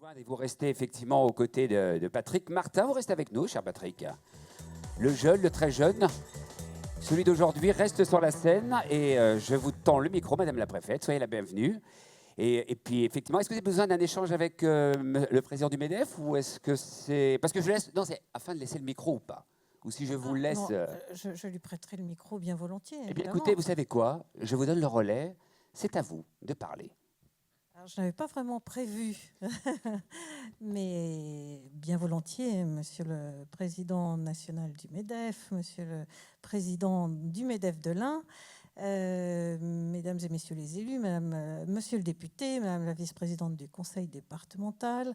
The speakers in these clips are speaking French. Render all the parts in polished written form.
rejoindre et vous restez effectivement aux côtés de Patrick Martin. Vous restez avec nous, cher Patrick. Le jeune, le très jeune, celui d'aujourd'hui reste sur la scène et je vous tends le micro, Madame la Préfète. Soyez la bienvenue. Et puis, effectivement, est-ce que vous avez besoin d'un échange avec le président du MEDEF ou est-ce que c'est... Parce que je laisse... Non, c'est afin de laisser le micro ou pas? Ou si je vous laisse... Je lui prêterai le micro bien volontiers. Eh bien, Évidemment. écoutez, vous savez quoi? Je vous donne le relais. C'est à vous de parler. Alors, je n'avais pas vraiment prévu, mais bien volontiers, Monsieur le Président national du MEDEF, Monsieur le Président du MEDEF de l'Ain, Mesdames et Messieurs les élus, Monsieur le député, Madame la vice-présidente du Conseil départemental,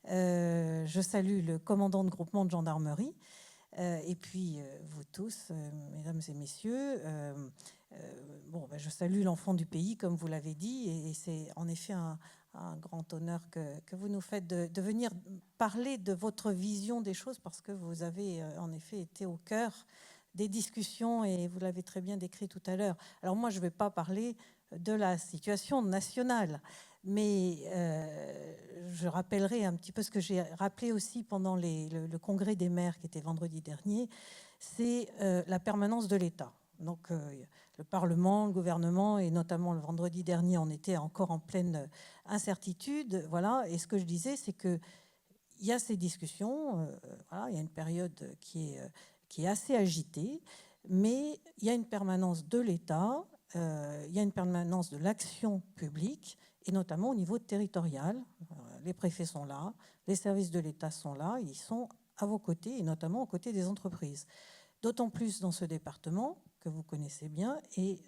je salue le commandant de groupement de gendarmerie, et puis vous tous, Mesdames et Messieurs. Je salue l'enfant du pays, comme vous l'avez dit, et c'est en effet un grand honneur que vous nous faites de venir parler de votre vision des choses, parce que vous avez en effet été au cœur des discussions, et vous l'avez très bien décrit tout à l'heure. Alors moi, je ne vais pas parler de la situation nationale, mais je rappellerai un petit peu ce que j'ai rappelé aussi pendant le congrès des maires qui était vendredi dernier, c'est la permanence de l'État. Donc le Parlement, le gouvernement, et notamment le vendredi dernier, on était encore en pleine incertitude. Voilà. Et ce que je disais, c'est qu'il y a ces discussions, voilà, il y a une période qui est assez agitée, mais il y a une permanence de l'État, il y a une permanence de l'action publique, et notamment au niveau territorial. Les préfets sont là, les services de l'État sont là, ils sont à vos côtés, et notamment aux côtés des entreprises. D'autant plus dans ce département que vous connaissez bien, et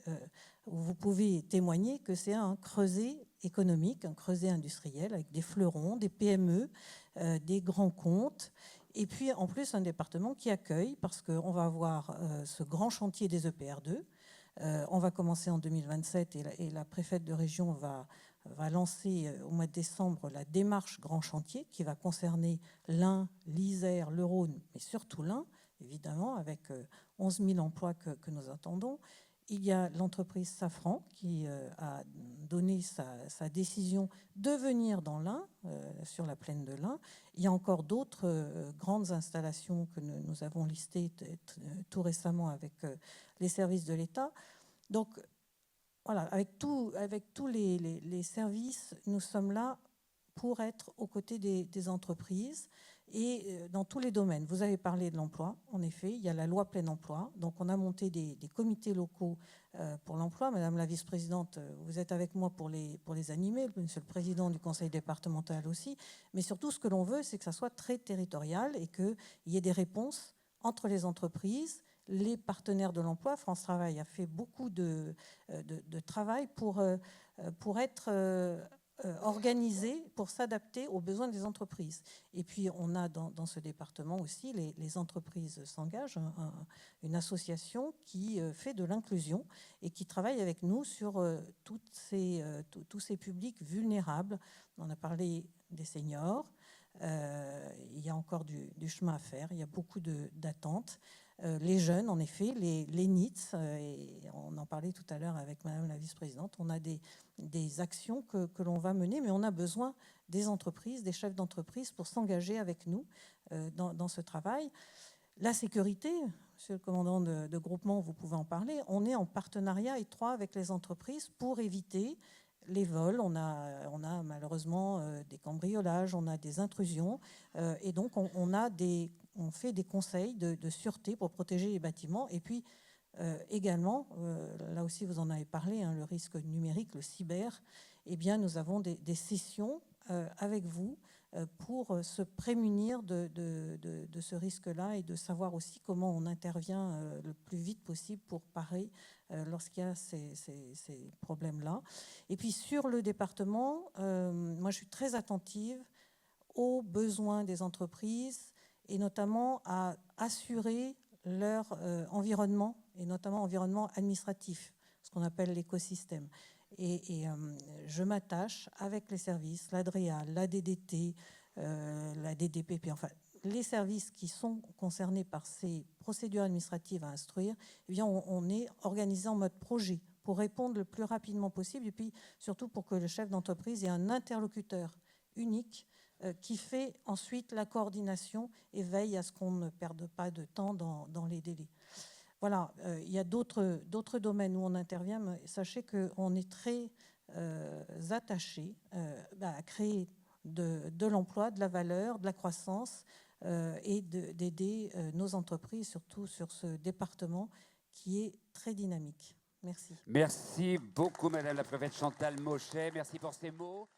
où vous pouvez témoigner que c'est un creuset économique, un creuset industriel, avec des fleurons, des PME, des grands comptes, et puis en plus un département qui accueille, parce qu'on va avoir ce grand chantier des EPR2. On va commencer en 2027, et la préfète de région va lancer au mois de décembre la démarche Grand Chantier, qui va concerner l'Ain, l'Isère, le Rhône, mais surtout l'Ain, évidemment, avec 11 000 emplois que nous attendons. Il y a l'entreprise Safran qui a donné sa décision de venir dans l'Ain, sur la plaine de l'Ain. Il y a encore d'autres grandes installations que nous avons listées tout récemment avec les services de l'État. Donc, voilà, avec tous les services, nous sommes là pour être aux côtés des entreprises, et dans tous les domaines. Vous avez parlé de l'emploi, en effet, il y a la loi plein emploi, donc on a monté des comités locaux pour l'emploi. Madame la vice-présidente, vous êtes avec moi pour les animer, monsieur le président du conseil départemental aussi, mais surtout ce que l'on veut, c'est que ça soit très territorial et qu'il y ait des réponses entre les entreprises, les partenaires de l'emploi. France Travail a fait beaucoup de travail pour être organisé, pour s'adapter aux besoins des entreprises. Et puis on a dans ce département aussi, les entreprises s'engagent, une association qui fait de l'inclusion et qui travaille avec nous sur tous ces publics vulnérables. On a parlé des seniors, il y a encore du chemin à faire, il y a beaucoup d'attentes. Les jeunes, en effet, les NEETs, et on en parlait tout à l'heure avec Madame la vice-présidente, on a des actions que l'on va mener, mais on a besoin des entreprises, des chefs d'entreprise pour s'engager avec nous dans ce travail. La sécurité, monsieur le commandant de groupement, vous pouvez en parler, on est en partenariat étroit avec les entreprises pour éviter les vols. On a malheureusement des cambriolages, on a des intrusions, et donc on fait des conseils de sûreté pour protéger les bâtiments. Et puis également, là aussi vous en avez parlé, hein, le risque numérique, le cyber, eh bien nous avons des sessions avec vous pour se prémunir de ce risque-là, et de savoir aussi comment on intervient le plus vite possible pour parer lorsqu'il y a ces problèmes-là. Et puis sur le département, moi je suis très attentive aux besoins des entreprises, et notamment à assurer leur environnement, et notamment environnement administratif, ce qu'on appelle l'écosystème. Et je m'attache avec les services, l'ADREA, la DDT, la DDPP, enfin les services qui sont concernés par ces procédures administratives à instruire. Eh bien, on est organisé en mode projet pour répondre le plus rapidement possible, et puis surtout pour que le chef d'entreprise ait un interlocuteur unique qui fait ensuite la coordination et veille à ce qu'on ne perde pas de temps dans les délais. Voilà, il y a d'autres domaines où on intervient, mais sachez qu'on est très attachés à créer de l'emploi, de la valeur, de la croissance et d'aider nos entreprises, surtout sur ce département qui est très dynamique. Merci. Merci beaucoup, Madame la préfète Chantal Mochet. Merci pour ces mots.